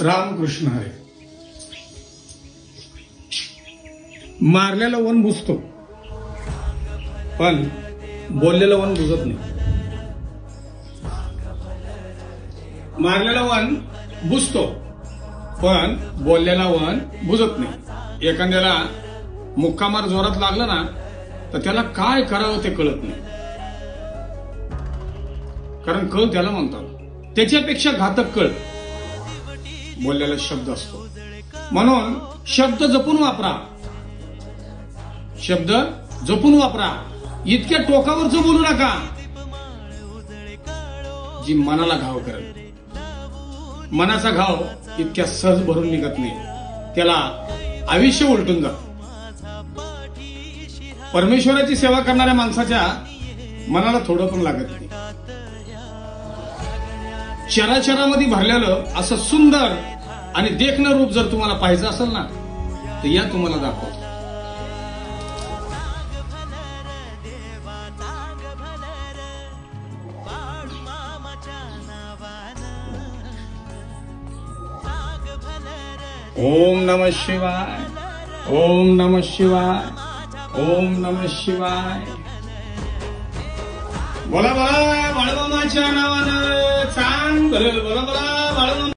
रामकृष्ण हरे. मारलेलं वन बुजतो पण बोललेलं वन बुजत नाही. मारलेलं वन बुजतो पण बोललेला वन बुजत नाही. एखाद्याला मुक्कामार जोरात लागलं ना तर त्याला काय करावं ते कळत नाही, कारण कळ त्याला म्हणतात. त्याच्यापेक्षा घातक कळ बोललेला शब्द असतो. म्हणून शब्द जपून वापरा, शब्द जपून वापरा. इतक्या टोकावरच बोलू नका जी मनाला घाव करेल. मनाचा घाव इतक्या सहज भरून निघत नाही, त्याला आयुष्य उलटून जात. परमेश्वराची सेवा करणाऱ्या माणसाच्या मनाला थोडं पण लागत नाही. चराचरामध्ये भरलेलं असं सुंदर आणि देखणं रूप जर तुम्हाला पाहायचं असेल ना तर या तुम्हाला दाखवतो. ओम नमः शिवाय, ओम नमः शिवाय, ओम नमः शिवाय. बोला बोला बाळूमामाच्या नावानं चांग बोला बोला बाळूमामा.